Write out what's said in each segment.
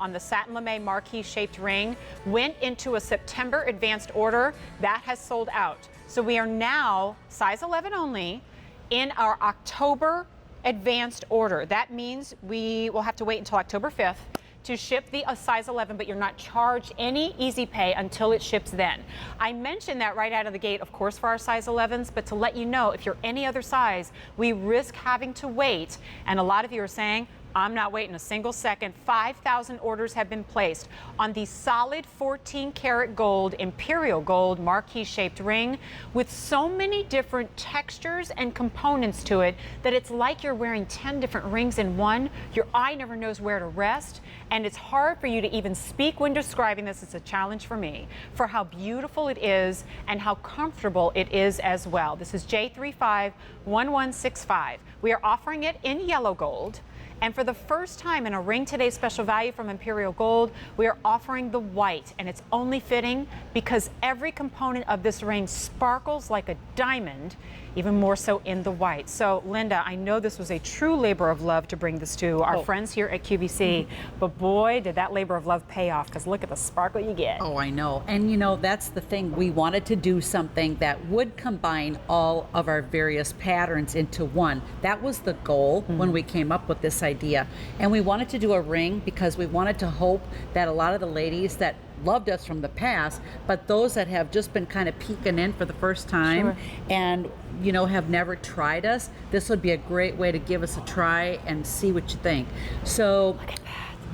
on the Satin Lame Marquise shaped ring went into a September advanced order. That has sold out. So we are now size 11 only in our October advanced order. That means we will have to wait until October 5th to ship the size 11, but you're not charged any easy pay until it ships then. I mentioned that right out of the gate, of course, for our size 11s, but to let you know, if you're any other size, we risk having to wait. And a lot of you are saying, I'm not waiting a single second. 5,000 orders have been placed on the solid 14 karat gold, Imperial gold, Marquise shaped ring with so many different textures and components to it that it's like you're wearing 10 different rings in one. Your eye never knows where to rest. And it's hard for you to even speak when describing this. It's a challenge for me for how beautiful it is and how comfortable it is as well. This is J351165. We are offering it in yellow gold. And for the first time in a Ring Today special value from Imperial Gold, we are offering the white, and it's only fitting because every component of this ring sparkles like a diamond, even more so in the white. So, Linda, I know this was a true labor of love to bring this to our friends here at QVC, but boy, did that labor of love pay off, because look at the sparkle you get. Oh, I know. And you know, that's the thing. We wanted to do something that would combine all of our various patterns into one. That was the goal when we came up with this idea. And we wanted to do a ring because we wanted to hope that a lot of the ladies that loved us from the past, but those that have just been kind of peeking in for the first time and you know have never tried us, this would be a great way to give us a try and see what you think. So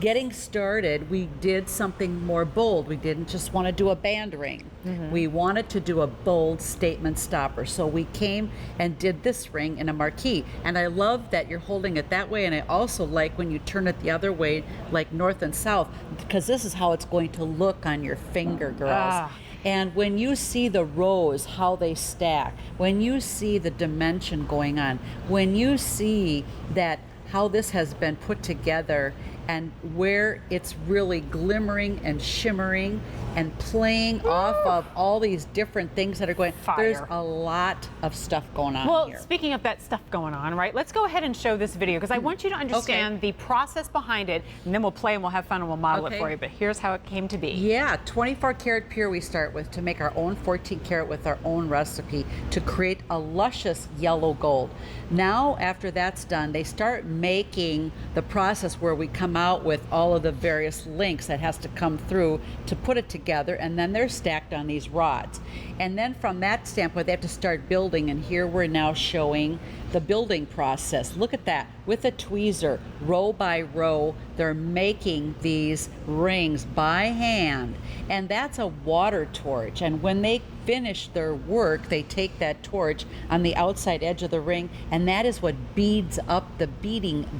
getting started, we did something more bold. We didn't just want to do a band ring. We wanted to do a bold statement stopper. So we came and did this ring in a marquee. And I love that you're holding it that way. And I also like when you turn it the other way, like north and south, because this is how it's going to look on your finger, girls. And when you see the rows, how they stack, when you see the dimension going on, when you see that how this has been put together and where it's really glimmering and shimmering and playing off of all these different things that are going. There's a lot of stuff going on here. Well, speaking of that stuff going on, right, let's go ahead and show this video because I want you to understand the process behind it, and then we'll play and we'll have fun and we'll model it for you. But here's how it came to be. Yeah, 24 karat pure we start with to make our own 14 karat with our own recipe to create a luscious yellow gold. Now, after that's done, they start making the process where we come out with all of the various links that has to come through to put it together, and then they're stacked on these rods. And then from that standpoint, they have to start building, and here we're now showing the building process. Look at that, with a tweezer, row by row, they're making these rings by hand, and that's a water torch. And when they finish their work, they take that torch on the outside edge of the ring, and that is what beads up the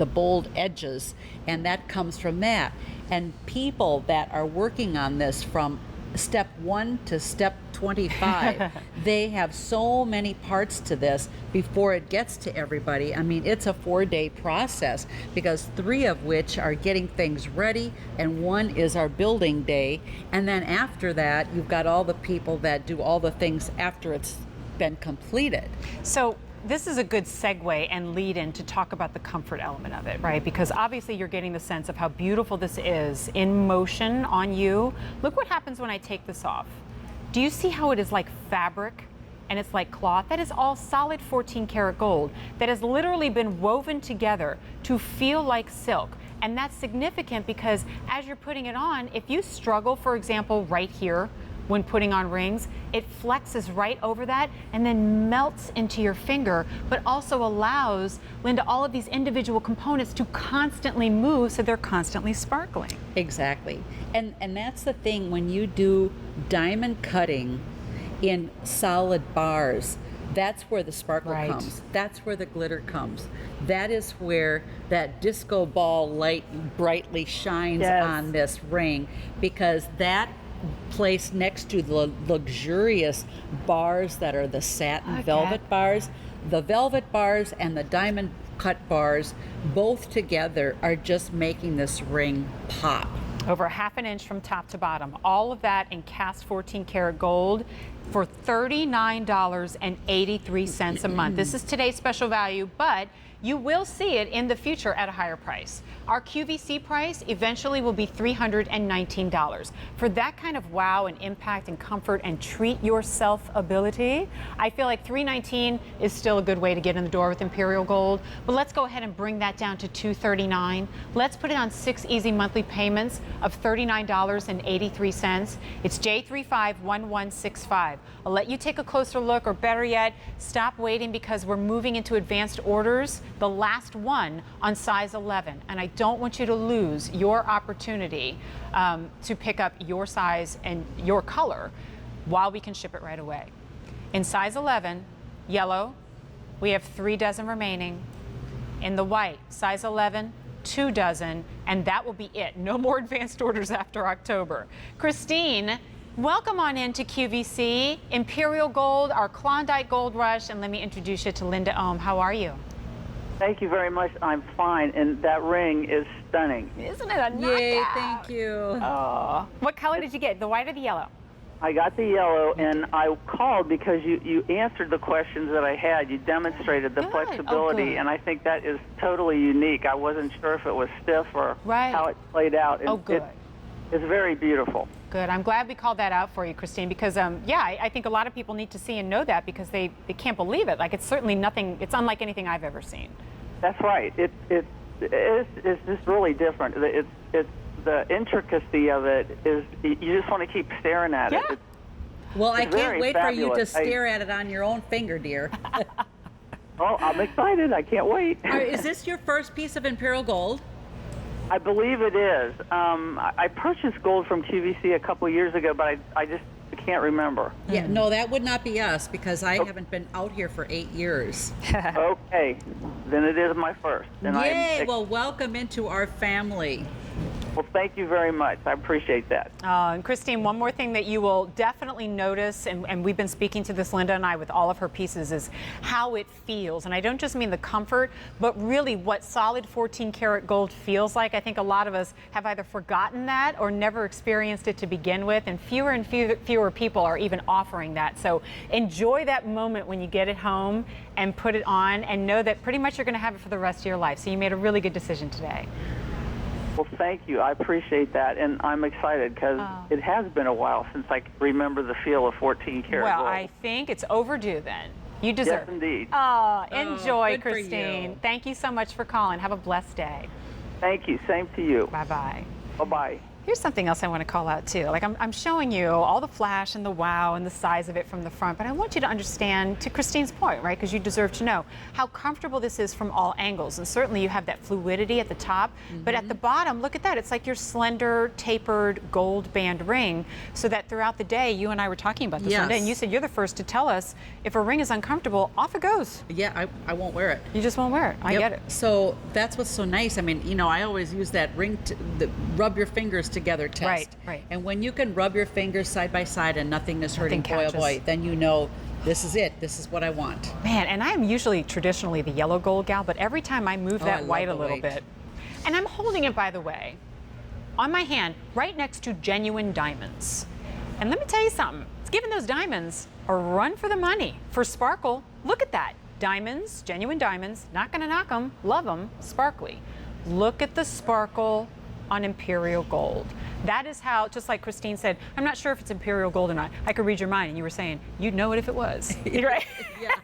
bold edges, and that comes from that. And people that are working on this from step 1 to step 25, they have so many parts to this before it gets to everybody. I mean, it's a 4-day process because 3 of which are getting things ready and 1 is our building day. And then after that, you've got all the people that do all the things after it's been completed. So this is a good segue and lead in to talk about the comfort element of it, right? Because obviously you're getting the sense of how beautiful this is in motion on you. Look what happens when I take this off. Do you see how it is like fabric and it's like cloth? That is all solid 14 karat gold that has literally been woven together to feel like silk. And that's significant because as you're putting it on, if you struggle, for example, right here, when putting on rings, it flexes right over that and then melts into your finger, but also allows, Linda, all of these individual components to constantly move so they're constantly sparkling. Exactly. And that's the thing, when you do diamond cutting in solid bars, that's where the sparkle comes. That's where the glitter comes. That is where that disco ball light brightly shines on this ring, because that placed next to the luxurious bars that are the satin velvet bars. The velvet bars and the diamond cut bars both together are just making this ring pop. Over 1/2 inch from top to bottom. All of that in cast 14 karat gold. for $39.83 a month. This is today's special value, but you will see it in the future at a higher price. Our QVC price eventually will be $319. For that kind of wow and impact and comfort and treat yourself ability, I feel like $319 is still a good way to get in the door with Imperial Gold. But let's go ahead and bring that down to $239. Let's put it on 6 easy monthly payments of $39.83. It's J351165. I'll let you take a closer look, or better yet, stop waiting, because we're moving into advanced orders, the last one on size 11. And I don't want you to lose your opportunity to pick up your size and your color while we can ship it right away. In size 11, yellow, we have 3 dozen remaining. In the white, size 11, 2 dozen, and that will be it. No more advanced orders after October. Christine, welcome on into QVC, Imperial Gold, our Klondike Gold Rush, and let me introduce you to Linda Ohm. How are you? Thank you very much. I'm fine, and that ring is stunning. Isn't it a knockout? Yay, thank you. Oh. What color did you get, the white or the yellow? I got the yellow, and I called because you answered the questions that I had. You demonstrated the Good. flexibility, good. and I think that is totally unique. I wasn't sure if it was stiff or Right. how it played out. And Good. It's very beautiful. Good. I'm glad we called that out for you, Christine, because I think a lot of people need to see and know that, because they can't believe it. Like, it's certainly nothing. It's unlike anything I've ever seen. That's right. It's just really different. It's the intricacy of it is you just want to keep staring at it. Yeah. Well, I It's can't very wait for you to fabulous. stare at it on your own finger, dear. Oh, I'm excited. I can't wait. Is this your first piece of Imperial Gold? I believe it is. I purchased gold from QVC a couple years ago, but I just can't remember. Yeah, no, that would not be us, because I haven't been out here for 8 years. Okay, then it is my first. And Yay, well, welcome into our family. well, thank you very much. I appreciate that. And Christine, one more thing that you will definitely notice, and we've been speaking to this, Linda and I, with all of her pieces, is how it feels. And I don't just mean the comfort, but really what solid 14 karat gold feels like. I think a lot of us have either forgotten that or never experienced it to begin with, and fewer people are even offering that. So enjoy that moment when you get it home and put it on, and know that pretty much you're going to have it for the rest of your life. So you made a really good decision today. Well, thank you. I appreciate that, and I'm excited because it has been a while since I can remember the feel of 14 karat Well, gold. I think it's overdue then. You deserve Yes, indeed. it. Oh, enjoy, good for Christine. you. Thank you so much for calling. Have a blessed day. Thank you. Same to you. Bye-bye. Bye-bye. Here's something else I want to call out too. Like, I'm showing you all the flash and the wow and the size of it from the front, but I want you to understand, to Christine's point, right, because you deserve to know how comfortable this is from all angles. And certainly you have that fluidity at the top, but at the bottom, look at that. It's like your slender, tapered gold band ring, so that throughout the day, you and I were talking about this one day, Yes. and you said you're the first to tell us if a ring is uncomfortable, off it goes. Yeah, I won't wear it. You just won't wear it. I Yep. get it. So that's what's so nice. I mean, you know, I always use that ring, the rub your fingers together test. Right, right. And when you can rub your fingers side by side and nothing is hurting, Nothing boy, oh catches. boy, then you know this is it. This is what I want. Man, and I am usually traditionally the yellow gold gal, but every time I move I that love white a the little white. bit, and I'm holding it, by the way, on my hand, right next to genuine diamonds. And let me tell you something, it's giving those diamonds a run for the money. For sparkle, look at that. Diamonds, genuine diamonds, not gonna knock them, love them, sparkly. Look at the sparkle on Imperial Gold. That is how, just like Christine said, I'm not sure if it's Imperial Gold or not. I could read your mind, and you were saying, you'd know it if it was, right? Yeah.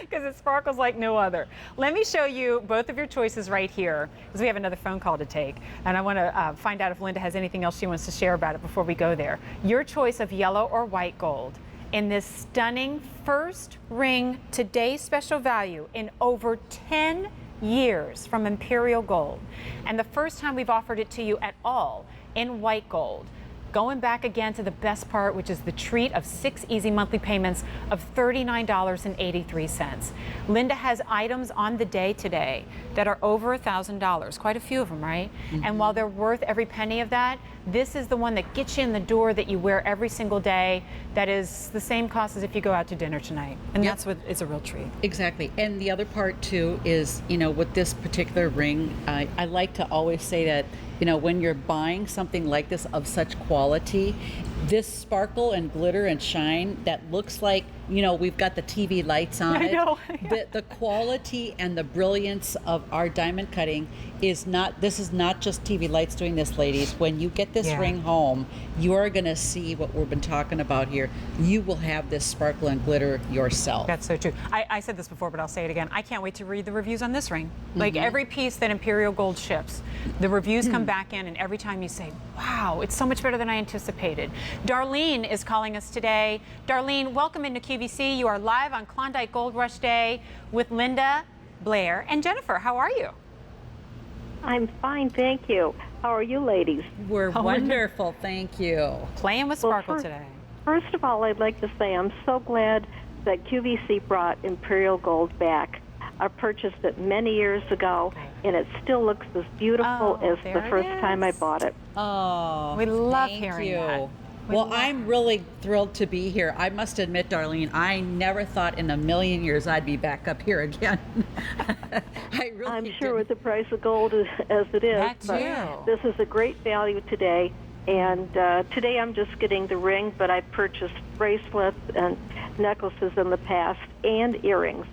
Because it sparkles like no other. Let me show you both of your choices right here, because we have another phone call to take, and I want to find out if Linda has anything else she wants to share about it before we go there. Your choice of yellow or white gold in this stunning first ring, today's special value in over 10 years from Imperial Gold, and the first time we've offered it to you at all in white gold. Going back again to the best part, which is the treat of 6 easy monthly payments of $39.83. Linda has items on the day today that are over $1,000, quite a few of them, right? And while they're worth every penny of that, this is the one that gets you in the door that you wear every single day, that is the same cost as if you go out to dinner tonight. And Yep. that's what is a real treat. Exactly. And the other part too is, you know, with this particular ring, I like to always say that, you know, when you're buying something like this of such quality, this sparkle and glitter and shine that looks like, you know, we've got the TV lights on I it. know. The quality and the brilliance of our diamond cutting is not, this is not just TV lights doing this, ladies. When you get this Yeah. ring home, you are going to see what we've been talking about here. You will have this sparkle and glitter yourself. That's so true. I said this before, but I'll say it again. I can't wait to read the reviews on this ring. Like every piece that Imperial Gold ships, the reviews come back in, and every time you say, wow, it's so much better than I anticipated. Darlene is calling us today. Darlene, welcome into QVC. You are live on Klondike Gold Rush Day with Linda, Blair, and Jennifer. How are you? I'm fine, thank you. How are you ladies? We're wonderful, thank you. Playing with sparkle today. First of all, I'd like to say I'm so glad that QVC brought Imperial Gold back. I purchased it many years ago, and it still looks as beautiful Oh, as there the it first time I is. bought it. Oh, We love thank hearing you. that. We Well, love I'm really thrilled to be here. I must admit, Darlene, I never thought in a million years I'd be back up here again. I really I'm sure didn't. with the price of gold as it is, That but too. this is a great value today. And today I'm just getting the ring, but I purchased bracelets and necklaces in the past and earrings.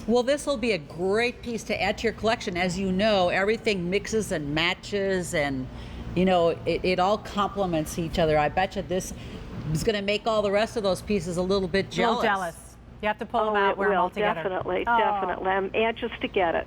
Well, this will be a great piece to add to your collection. As you know, everything mixes and matches, and you know it all complements each other. I bet you this is going to make all the rest of those pieces a little bit A little jealous. jealous. You have to pull them Oh, out, it wear them will, all together. definitely, Oh. definitely. I'm anxious to get it.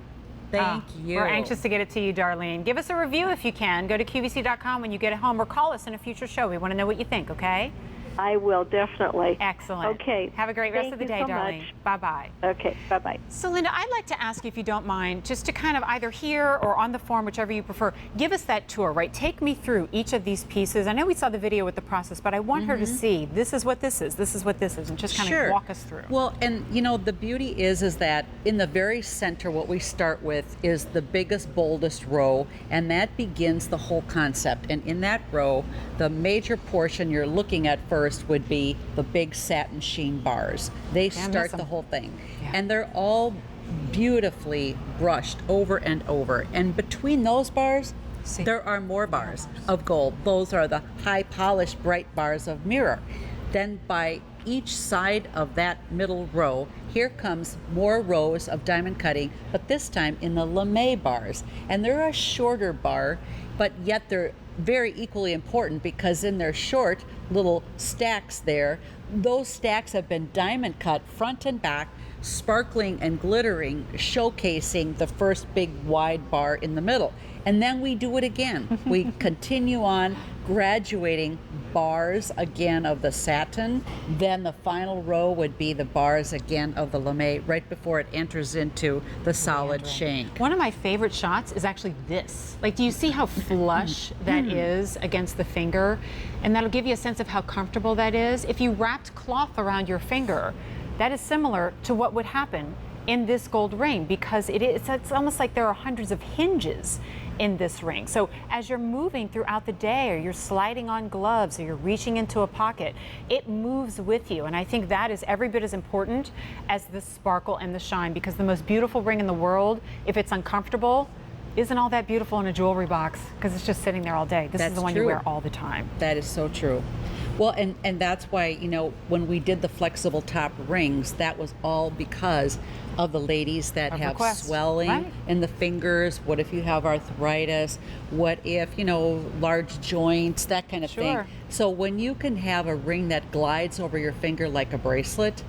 Thank you. We're anxious to get it to you, Darlene. Give us a review if you can. Go to QVC.com when you get it home, or call us in a future show. We want to know what you think, okay? I will, definitely. Excellent. Okay. Have a great rest Thank of the you day, so Darlene. much. Bye-bye. Okay, bye-bye. So, Linda, I'd like to ask you, if you don't mind, just to kind of either here or on the form, whichever you prefer, give us that tour, right? Take me through each of these pieces. I know we saw the video with the process, but I want her to see this is what this is, this is what this is, and just kind of walk us through. Well, and you know, the beauty is that in the very center, what we start with is the biggest, boldest row, and that begins the whole concept. And in that row, the major portion you're looking at first would be the big satin sheen bars. They Can't start miss 'em. the whole thing. Yeah. And they're all beautifully brushed over and over. And between those bars, See. there are more bars of gold. Those are the high polished bright bars of mirror. Then by each side of that middle row, here comes more rows of diamond cutting, but this time in the lame bars. And they're a shorter bar, but yet they're very equally important because in their short little stacks there, those stacks have been diamond cut front and back, sparkling and glittering, showcasing the first big wide bar in the middle. And then we do it again. We continue on graduating bars again of the satin. Then the final row would be the bars again of the lame right before it enters into the solid shank. One of my favorite shots is actually this. Like, do you see how flush that is against the finger? And that'll give you a sense of how comfortable that is. If you wrapped cloth around your finger, that is similar to what would happen in this gold ring, because it's almost like there are hundreds of hinges in this ring. So as you're moving throughout the day, or you're sliding on gloves, or you're reaching into a pocket, it moves with you. And I think that is every bit as important as the sparkle and the shine, because the most beautiful ring in the world, if it's uncomfortable, isn't all that beautiful in a jewelry box, because it's just sitting there all day. This is That's the one true. you wear all the time. That is so true. Well, and that's why, you know, when we did the flexible top rings, that was all because of the ladies that Of have request. swelling Right. in the fingers. What if you have arthritis? What if, you know, large joints, that kind of thing. Sure. So when you can have a ring that glides over your finger like a bracelet,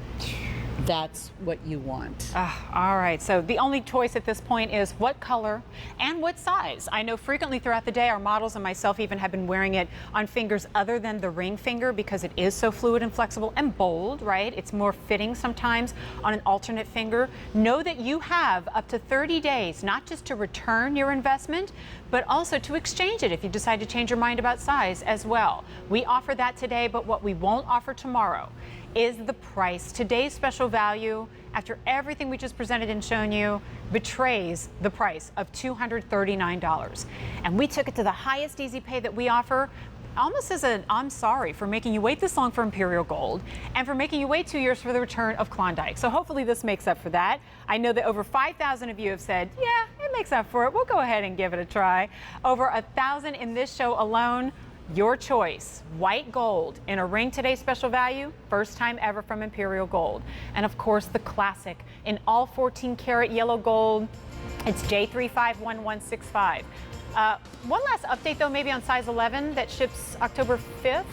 that's what you want. All right, so the only choice at this point is what color and what size. I know frequently throughout the day, our models and myself even have been wearing it on fingers other than the ring finger, because it is so fluid and flexible and bold, right? It's more fitting sometimes on an alternate finger. Know that you have up to 30 days, not just to return your investment, but also to exchange it if you decide to change your mind about size as well. We offer that today, but what we won't offer tomorrow is the price. Today's special value, after everything we just presented and shown you, betrays the price of $239. And we took it to the highest easy pay that we offer, almost as an I'm sorry for making you wait this long for Imperial Gold and for making you wait 2 years for the return of Klondike. So hopefully this makes up for that. I know that over 5,000 of you have said, yeah, it makes up for it. We'll go ahead and give it a try. Over 1,000 in this show alone. Your choice, white gold in a ring today special value, first time ever from Imperial Gold. And of course, the classic in all 14 karat yellow gold. It's J351165. One last update though, maybe on size 11 that ships October 5th.